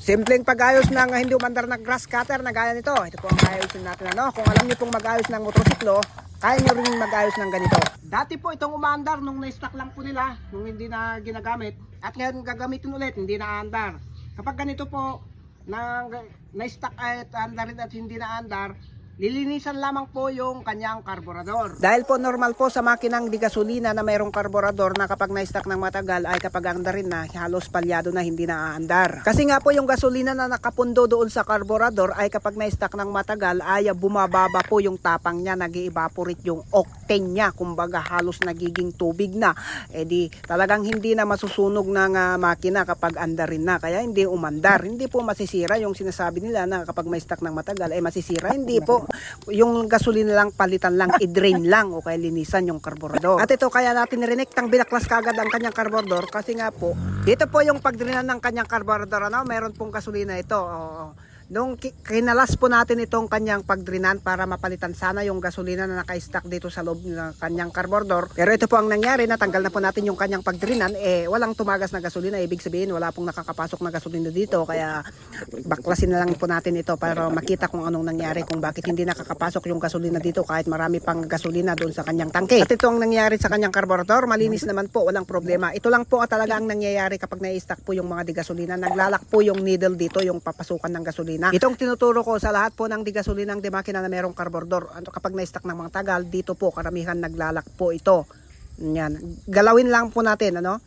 Simpleng pag-ayos ng hindi umandar na grass cutter na gaya nito. Ito po ang ayusin natin, ano. Kung alam niyo pong mag-ayos ng motorsiklo, kaya niyo rin mag-ayos ng ganito. Dati po itong umaandar nung na-stock lang po nila, nung hindi na ginagamit. At ngayon gagamitin ulit, hindi na aandar. Kapag ganito po, na-stock at andarin at hindi na andar, lilinisan lamang po yung kanyang karburador. Dahil po normal po sa makinang di gasolina na mayroong karburador na kapag na-stock ng matagal ay kapag andarin na, halos palyado na, hindi na aandar. Kasi nga po yung gasolina na nakapundo doon sa karburador ay kapag na-stock ng matagal ay bumababa po yung tapang niya, nag-evaporate yung octane niya, kumbaga halos nagiging tubig na. Eh di talagang hindi na masusunog ng makina kapag andarin na, kaya hindi umandar. Hindi po masisira yung sinasabi nila na kapag may stock ng matagal ay masisira, hindi po. Yung gasolina lang, palitan lang, i-drain lang o kaya linisan yung karburador. At ito kaya natin nirinig tang binaklas kagad ang kanyang karburador kasi nga po, dito po yung pagdrinan ng kanyang karburador, ano, meron pong gasolina ito. Nung kinalas po natin itong kanyang pagdrinan para mapalitan sana yung gasolina na naka-stack dito sa loob ng kanyang carburetor. Pero ito po ang nangyari, natanggal na po natin yung kanyang pagdrinan, walang tumagas na gasolina. Ibig sabihin wala pong nakakapasok na gasolina dito, kaya baklasin na lang po natin ito para makita kung anong nangyari, kung bakit hindi nakakapasok yung gasolina dito kahit marami pang gasolina doon sa kanyang tangke. At ito ang nangyari sa kanyang carburetor, malinis naman po, walang problema. Ito lang po talaga ang nangyayari kapag na-stack po yung mga di-gasolina, naglalak po yung needle dito, yung papasukan ng gasolina. Itong tinuturo ko sa lahat po ng di-gasolina ng di-makina na merong carburetor, kapag na-stack ng mga tagal, dito po karamihan naglalak po ito. Yan. Galawin lang po natin, ano,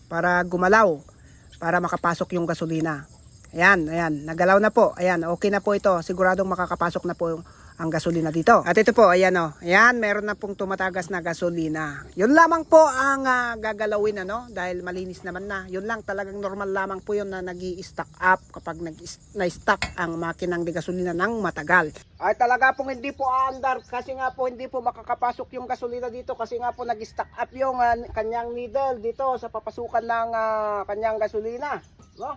para gumalaw, para makapasok yung gasolina. Ayan, ayan, nagalaw na po. Ayan, okay na po ito. Siguradong makakapasok na po ang gasolina dito. At ito po, ayan o. Ayan, meron na pong tumatagas na gasolina. Yun lamang po ang gagalawin, ano, dahil malinis naman na. Yun lang, talagang normal lamang po yun na nag-i-stack up kapag na-stack ang makinang di gasolina ng matagal. Ay talaga pong hindi po aandar kasi nga po hindi po makakapasok yung gasolina dito kasi nga po nag-stack up yung kanyang needle dito sa papasukan ng kanyang gasolina. No?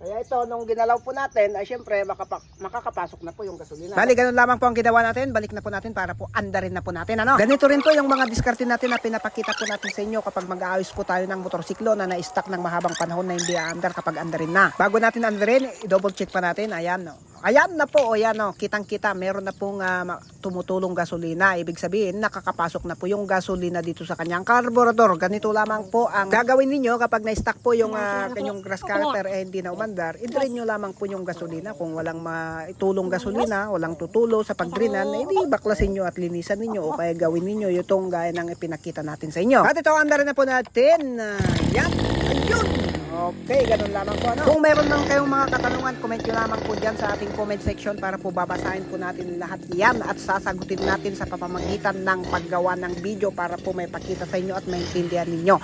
Kaya ito, nung ginalaw po natin, ay syempre makakapasok na po yung gasolina. Bali, ganun lamang po ang ginawa natin. Balik na po natin para po andarin na po natin. Ano? Ganito rin po yung mga diskarte natin na pinapakita po natin sa inyo kapag mag-aayos po tayo ng motorsiklo na na-stack ng mahabang panahon na hindi aandar kapag andarin na. Bago natin andarin, i-double check pa natin. Ayan, no. Ayan na po, ayan o, kitang-kita, meron na pong tumutulong gasolina. Ibig sabihin, nakakapasok na po yung gasolina dito sa kanyang carburetor. Ganito lamang po ang gagawin ninyo kapag na-stack po yung kanyang grass cutter hindi na umandar. I-drain nyo lamang po yung gasolina. Kung walang maitulong gasolina, walang tutulo sa pagdrinan, di baklasin nyo at linisan ninyo o kaya gawin ninyo itong gaya ng ipinakita natin sa inyo. At ito, andarin na po natin. Yan, ayun. Okay, ganun lamang po, ano? Kung meron lang kayong mga katanungan, comment nyo lamang po dyan sa ating comment section para po babasahin po natin lahat yan at sasagutin natin sa pamamagitan ng paggawa ng video para po may pakita sa inyo at maintindihan ninyo.